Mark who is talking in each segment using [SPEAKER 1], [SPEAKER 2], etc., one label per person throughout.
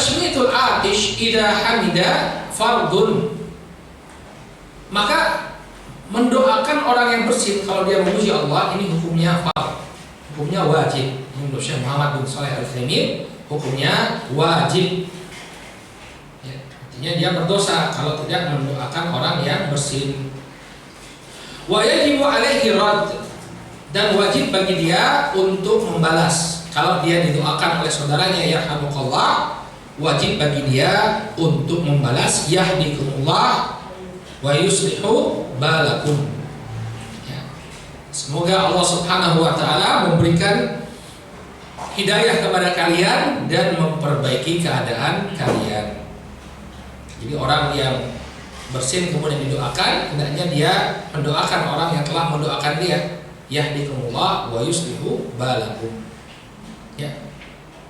[SPEAKER 1] tashmitul atish idza hamida fardun. Maka mendoakan orang yang bersin kalau dia memuji Allah ini hukumnya fard, hukumnya wajib. Menurut Syekh Muhammad bin Shalih Al-Utsaimin hukumnya wajib. Ya, artinya dia berdosa kalau tidak mendoakan orang yang bersin. Wa yajibu alaihi rad, dan wajib bagi dia untuk membalas. Kalau dia didoakan oleh saudaranya yarhamukallah, wajib bagi dia untuk membalas yahdikumullah wa yuslihu balakum. Ya. Semoga Allah Subhanahu wa taala memberikan hidayah kepada kalian dan memperbaiki keadaan kalian. Jadi orang yang bersin kemudian didoakan, hendaknya dia mendoakan orang yang telah mendoakan dia, yahdikumullah wa yuslihu balakum. Ya.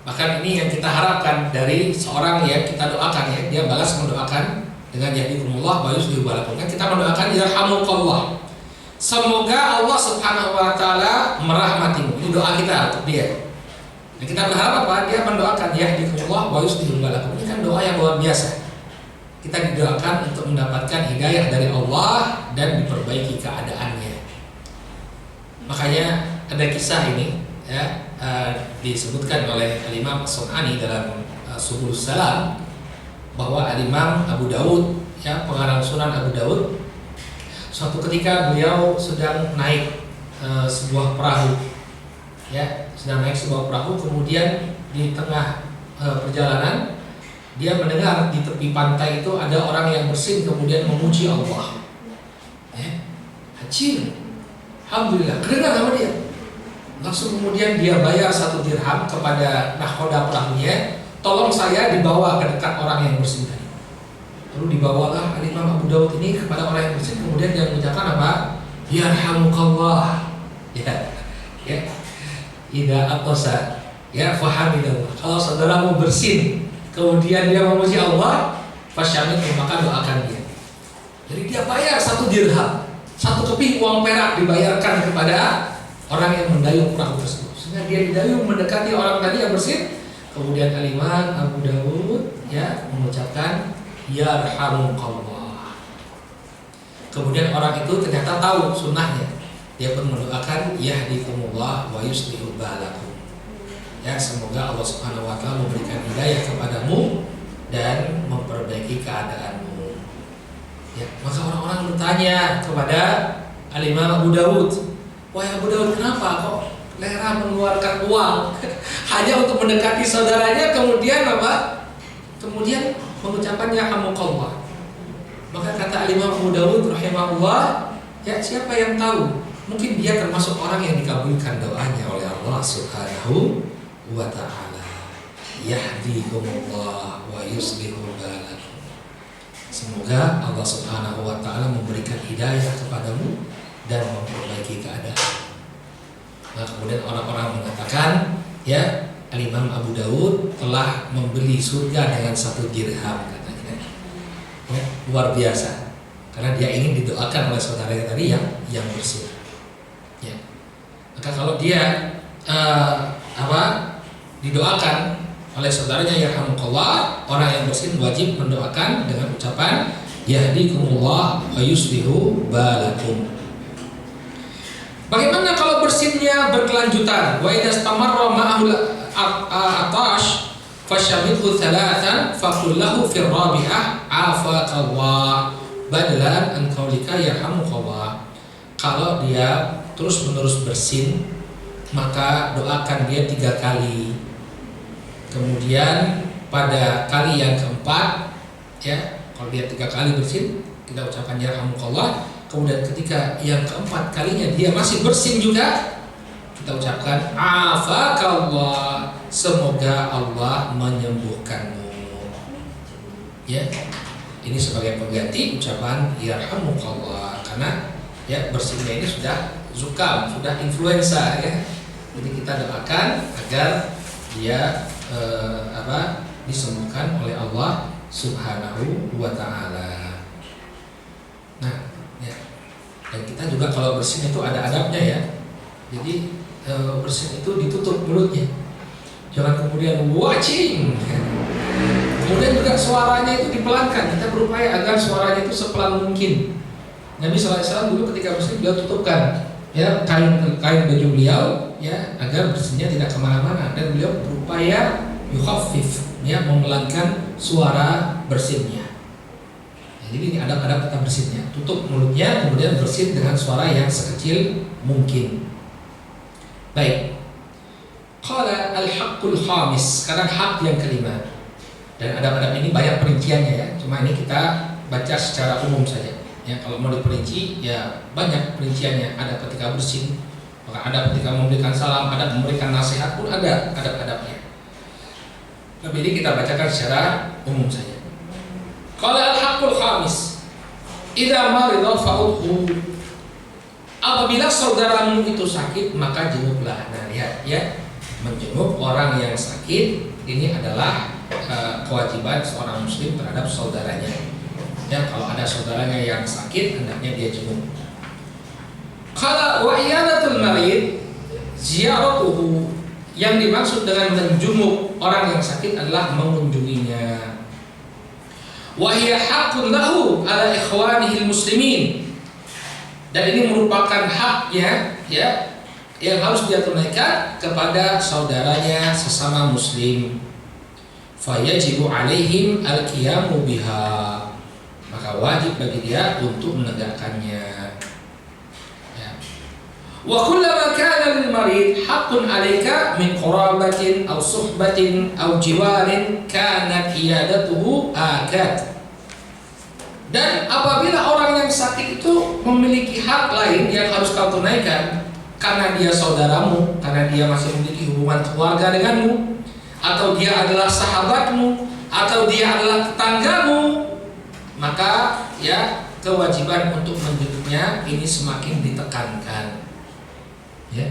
[SPEAKER 1] Bahkan ini yang kita harapkan dari seorang yang kita doakan, ya, dia balas mendoakan dengan yahdikumullah wa yuslihu balakum. Kan kita mendoakan yarhamukallah. Semoga Allah Subhanahu wa taala merahmatimu. Ini doa kita untuk dia. Dan kita berharap apa? Dia mendoakan yahdikumullah wa yuslihu balakum. Ini kan doa yang luar biasa. Kita didoakan untuk mendapatkan hidayah dari Allah dan diperbaiki keadaannya. Makanya ada kisah ini, ya, disebutkan oleh Al-Imam As-Sun'ani dalam Subul Salam, bahwa Al-Imam Abu Dawud, ya, pengarang Sunan Abu Dawud, suatu ketika beliau sedang naik sebuah perahu, ya, sedang naik sebuah perahu, kemudian di tengah perjalanan dia mendengar di tepi pantai itu ada orang yang bersin kemudian memuji Allah. Haji, alhamdulillah, kedengar sama dia. Langsung kemudian dia bayar 1 dirham kepada nahkoda perahunya, tolong saya dibawa ke dekat orang yang bersin tadi. Lalu dibawalah Imam Abu Dawud ini kepada orang yang bersin, kemudian dia mengucapkan apa? Yarhamukallah. Ya, ya. Idza aqsa, ya, fahamillah. Kalau saudaramu bersin kemudian dia memuji Allah, fasyamit, maka doakan dia. Jadi dia bayar 1 dirham, 1 keping uang perak dibayarkan kepada orang yang mendayung perahu tersebut. Sehingga dia didayung mendekati orang tadi yang bersin. Kemudian Al-Imam Abu Dawud, ya, mengucapkan yarhamukallah. Kemudian orang itu ternyata tahu sunnahnya. Dia pun mendoakan yahdikumullah wa yuslihu balakum. Ya, semoga Allah Subhanahu wa taala memberikan hidayah kepadamu dan memperbaiki keadaanmu. Ya, maka orang-orang bertanya kepada Al-Imam Abu Dawud, "Wahai Abu Dawud, kenapa kok rela mengeluarkan uang hanya untuk mendekati saudaranya, kemudian apa? Kemudian mengucapkan yarhamukallah?" Maka kata Al-Imam Abu Dawud rahimahullah, ya, siapa yang tahu? Mungkin dia termasuk orang yang dikabulkan doanya oleh Allah Subhanahu wa ta'ala. Yahdikumullah wa yuslihu balakum. Semoga Allah Subhanahu wa ta'ala memberikan hidayah kepadamu dan memperbaiki keadaan. Nah, kemudian orang-orang mengatakan, ya, Al-Imam Abu Dawud telah membeli surga dengan 1 dirham, katanya. Ya, luar biasa. Karena dia ingin didoakan oleh saudaranya tadi yang bersin. Ya. Maka kalau dia didoakan oleh saudaranya yarhamukallah, orang yang bersin wajib mendoakan dengan ucapan yahdikumullah wa yuslihu balakum. Bagaimana kalau bersinnya berkelanjutan? Wa idza istamarra ma'ahul atash fasyamithu thalathan faqul lahu fi rabi'ah afakallah badalan an qaulika yarhamukallah. Kalau dia terus-menerus bersin, maka doakan dia 3 kali. Kemudian pada kali yang keempat, ya, kalau dia 3 kali bersin, kita ucapkan yarhamukallah. Kemudian ketika yang keempat kalinya dia masih bersin juga, kita ucapkan afakallah, semoga Allah menyembuhkanmu. Ya, ini sebagai pengganti ucapan yarhamukallah, karena, ya, bersinnya ini sudah zukam, sudah influenza, ya. Jadi kita doakan agar dia disembuhkan oleh Allah Subhanahu wa ta'ala. Nah, ya. Dan kita juga kalau bersin itu ada adabnya, ya. Jadi bersin itu ditutup mulutnya. Jangan kemudian wacing. Kemudian juga suaranya itu dipelankan. Kita berupaya agar suaranya itu sepelan mungkin. Nabi SAW dulu ketika bersih beliau tutupkan ya kain baju beliau ya agar bersihnya tidak kemana-mana, dan beliau berupaya yukhaffif ya memelankan suara bersinnya. Ya, jadi ini adab-adab kita bersinnya. Tutup mulutnya kemudian bersin dengan suara yang sekecil mungkin. Baik. Qala al-haqqul khamis, sekarang hak yang kelima. Dan adab-adab ini banyak perinciannya ya. Cuma ini kita baca secara umum saja. Ya, kalau mau diperinci ya banyak perinciannya. Ada ketika bersin, maka ada ketika memberikan salam, ada memberikan nasihat pun ada adab-adabnya. Tapi ini kita bacakan secara umum saja. Qala al-haqqul khamis, idza marida fa'udhu. Apabila saudaramu itu sakit maka jenguklah. Nah, lihat ya, menjenguk orang yang sakit ini adalah kewajiban seorang muslim terhadap saudaranya. Ya, kalau ada saudaranya yang sakit hendaknya dia jenguk. Qala wa iyadatul marid ziyaratuhu, yang dimaksud dengan menjenguk orang yang sakit adalah mengunjunginya. Wa hiya haqqun lahu ala ikhwanihi muslimin, dan ini merupakan haknya ya yang harus dia tunaikan kepada saudaranya sesama muslim. Fayajibu alaihim al-qiyamu biha, maka wajib bagi dia untuk menegakkannya. Ya. Wa kullama kana lil marid haqqun 'alaika min qurabatin aw suhbatin aw jiwarin kanat iyadatuhu akad. Dan apabila orang yang sakit itu memiliki hak lain yang harus kau tunaikan, karena dia saudaramu, karena dia masih memiliki hubungan keluarga denganmu, atau dia adalah sahabatmu, atau dia adalah tetanggamu, maka ya kewajiban untuk menjenguknya ini semakin ditekankan. Ya,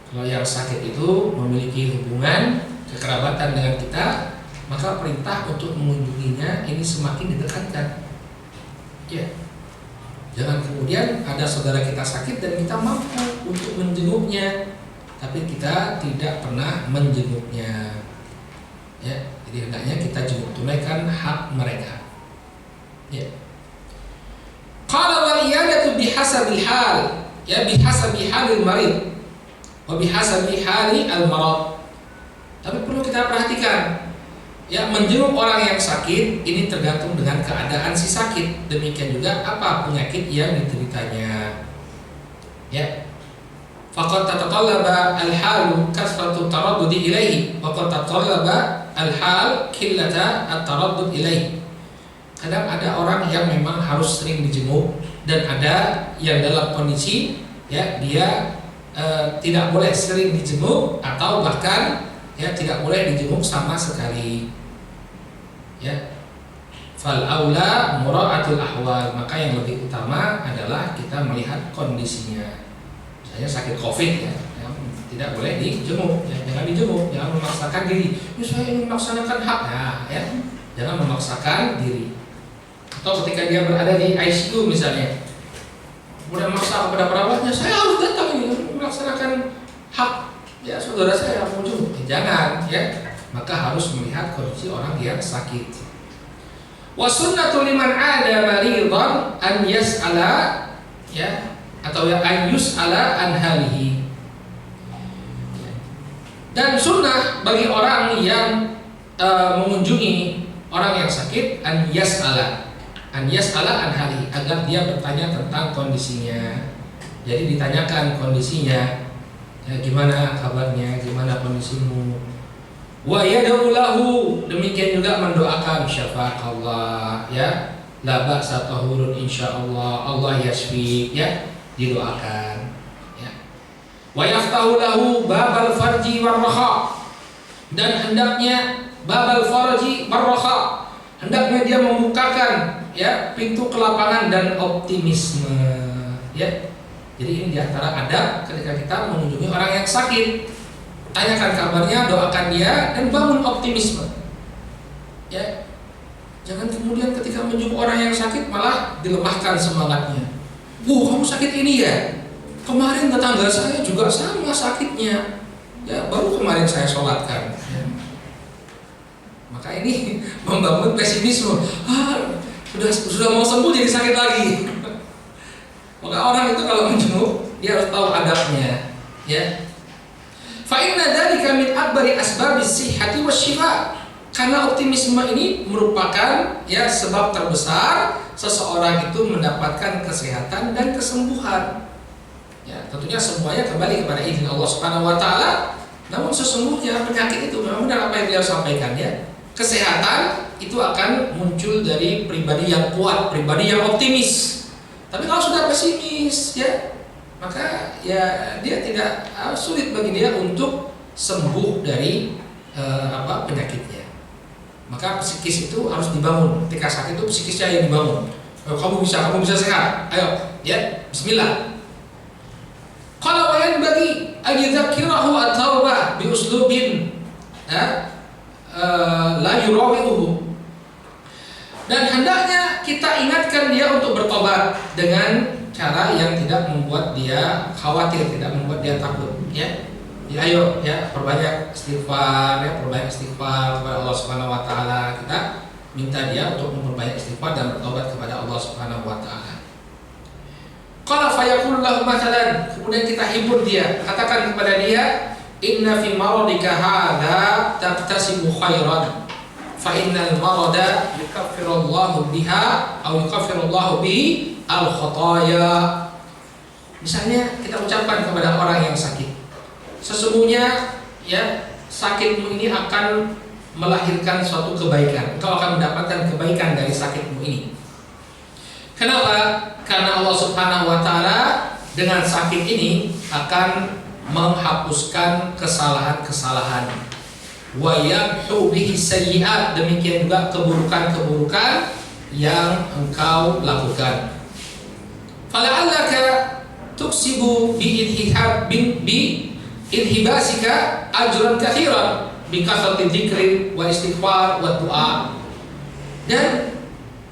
[SPEAKER 1] kalau yang sakit itu memiliki hubungan kekerabatan dengan kita, maka perintah untuk mengunjunginya ini semakin ditekankan. Ya, jangan kemudian ada saudara kita sakit dan kita mampu untuk menjenguknya, tapi kita tidak pernah menjenguknya. Ya, jadi hendaknya kita jenguk, tunaikan hak mereka. Ya. Qala wal iyadatu bihasabil hal, ya bihasabi halil marid wa bihasabi hali al marad. Tapi perlu kita perhatikan, ya menjenguk orang yang sakit ini tergantung dengan keadaan si sakit. Demikian juga apa penyakit yang dideritanya. Ya. Faqad tataqallaba al-halu kasratu taraddudi ilaihi wa qad tataqallaba al-hal qillata at-taraddud ilaihi. Kadang ada orang yang memang harus sering dijenguk, dan ada yang dalam kondisi ya dia tidak boleh sering dijenguk, atau bahkan ya tidak boleh dijenguk sama sekali. Ya. Fal aula mura'atul ahwal, maka yang lebih utama adalah kita melihat kondisinya. Misalnya sakit COVID ya, tidak boleh dijenguk, ya, jangan dijenguk, jangan memaksakan diri. Ya, saya ingin melaksanakan hak, ya, jangan memaksakan diri. Atau ketika dia berada di ICU misalnya, kemudian memaksa kepada perawatnya, saya harus datang ini melaksanakan hak ya saudara saya muncul. Jangan, ya, maka harus melihat kondisi orang yang sakit. Wa sunnatu liman 'ada maridan an yas'ala, ya, atau yang an yus'ala an halihi. Dan sunnah bagi orang yang mengunjungi orang yang sakit an yas'ala an halihi, agar dia bertanya tentang kondisinya. Jadi ditanyakan kondisinya, ya, gimana kabarnya, gimana kondisimu. Wa yad'u lahu, demikian juga mendoakan syafaqallah, ya, la ba'sa tahurun insyaallah, Allah yashfi, ya, didoakan, ya. Wa yaftahu lahu babal farji warraha, dan hendaknya babal farji warraha, hendaknya dia membukakan ya pintu kelapangan dan optimisme, ya. Jadi ini diantara adab ketika kita mengunjungi orang yang sakit. Tanyakan kabarnya, doakan dia, dan bangun optimisme. Ya, jangan kemudian ketika menjenguk orang yang sakit malah dilemahkan semangatnya. Kamu sakit ini ya? Kemarin tetangga saya juga sama sakitnya. Ya, baru kemarin saya sholatkan. Ya. Maka ini membangun pesimisme. Sudah mau sembuh jadi sakit lagi. Maka orang itu kalau menjenguk dia harus tahu adabnya, ya. Fa inna dzalika min akbari asbabis sihhati wasyifa. Karena optimisme ini merupakan ya sebab terbesar seseorang itu mendapatkan kesehatan dan kesembuhan. Ya, tentunya semuanya kembali kepada izin Allah Subhanahu wa taala. Namun sesungguhnya penyakit itu memang benar apa yang dia sampaikan, ya. Kesehatan itu akan muncul dari pribadi yang kuat, pribadi yang optimis. Tapi kalau sudah pesimis, ya, maka ya dia tidak sulit bagi dia untuk sembuh dari penyakitnya. Maka psikis itu harus dibangun. Ketika sakit itu psikisnya yang dibangun. Kamu bisa sehat. Ayo, ya, bismillah. Kalau kalian bagi ayadzakirahu at-taubah bi uslubin la yurawihu. Dan hendaknya kita ingatkan dia untuk bertobat dengan cara yang tidak membuat dia khawatir, tidak membuat dia takut, ya. Ya, ayo ya, perbanyak istighfar, ya, perbanyak istighfar kepada Allah Subhanahu wa taala. Kita minta dia untuk memperbanyak istighfar dan bertobat kepada Allah Subhanahu wa taala. Qala fayaqulu lahu mathalan, kemudian kita hibur dia, katakan kepada dia, inna fi maradika hadza taqtasibu khairan fa innal marada yukaffirullahu biha aw yukaffirullahu bihi al khataaya. Misalnya kita ucapkan kepada orang yang sakit, sesungguhnya ya sakitmu ini akan melahirkan suatu kebaikan. Engkau akan mendapatkan kebaikan dari sakitmu ini. Kenapa? Karena Allah Subhanahu wa taala dengan sakit ini akan menghapuskan kesalahan-kesalahan. Wa yamhu bihi sayyi'at, demikian juga keburukan-keburukan yang engkau lakukan. Fala'allaka tuksibu bi idhibasika ajran katsiran bi kathrati dzikri wa istighfar wa du'a. Dan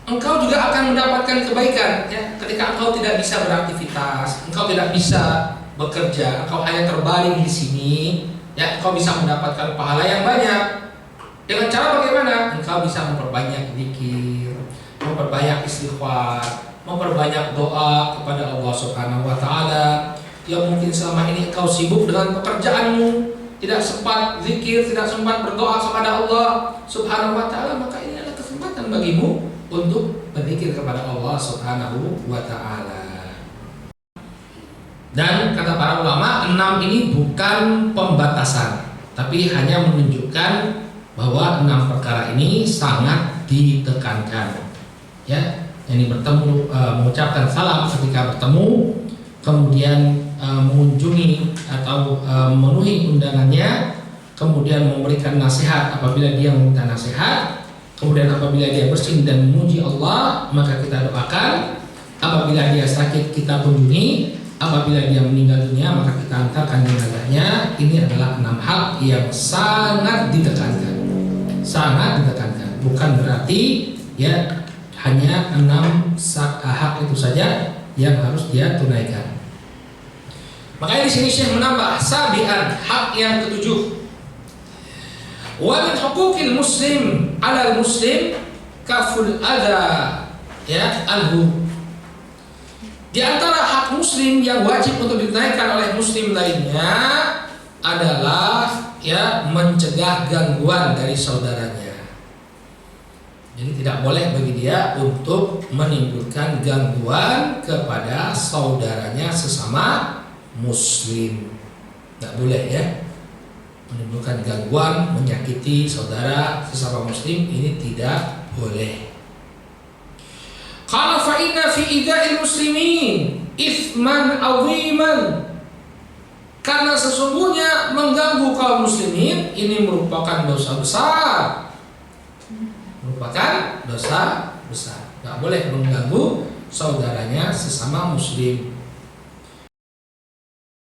[SPEAKER 1] engkau juga akan mendapatkan kebaikan, ya, ketika engkau tidak bisa beraktivitas, engkau tidak bisa bekerja, engkau hanya terbaring di sini, ya, engkau bisa mendapatkan pahala yang banyak. Dengan cara bagaimana? Engkau bisa memperbanyak zikir, memperbanyak istighfar, memperbanyak doa kepada Allah Subhanahu wa taala. Yang mungkin selama ini engkau sibuk dengan pekerjaanmu, tidak sempat zikir, tidak sempat berdoa kepada Allah Subhanahu wa taala, maka ini adalah kesempatan bagimu untuk berzikir kepada Allah Subhanahu wa taala. Dan kata para ulama, 6 ini bukan pembatasan, tapi hanya menunjukkan bahwa 6 perkara ini sangat ditekankan. Ya, yang bertemu, mengucapkan salam ketika bertemu, kemudian mengunjungi atau memenuhi undangannya, kemudian memberikan nasihat apabila dia meminta nasihat, kemudian apabila dia bersin dan memuji Allah, maka kita doakan. Apabila dia sakit, kita kunjungi. Apabila dia meninggal dunia, maka kita antarkan jenazahnya. Ini adalah 6 hal yang sangat ditekankan. Sangat ditekankan. Bukan berarti ya hanya 6 hak itu saja yang harus dia tunaikan. Makanya di sini Syekh menambah sabian, hak yang ketujuh. Wa min huquqil muslim 'alal muslim kaful adza, ya, anhu. Di antara hak muslim yang wajib untuk ditunaikan oleh muslim lainnya adalah ya mencegah gangguan dari saudaranya. Jadi tidak boleh bagi dia untuk menimbulkan gangguan kepada saudaranya sesama muslim. Tidak boleh, ya, menimbulkan gangguan, menyakiti saudara sesama muslim, ini tidak boleh. Qala fa inna fi ida'il muslimin ithman 'aziman. Karena sesungguhnya mengganggu kaum muslimin ini merupakan dosa besar. Merupakan dosa besar. Tidak boleh mengganggu saudaranya sesama muslim.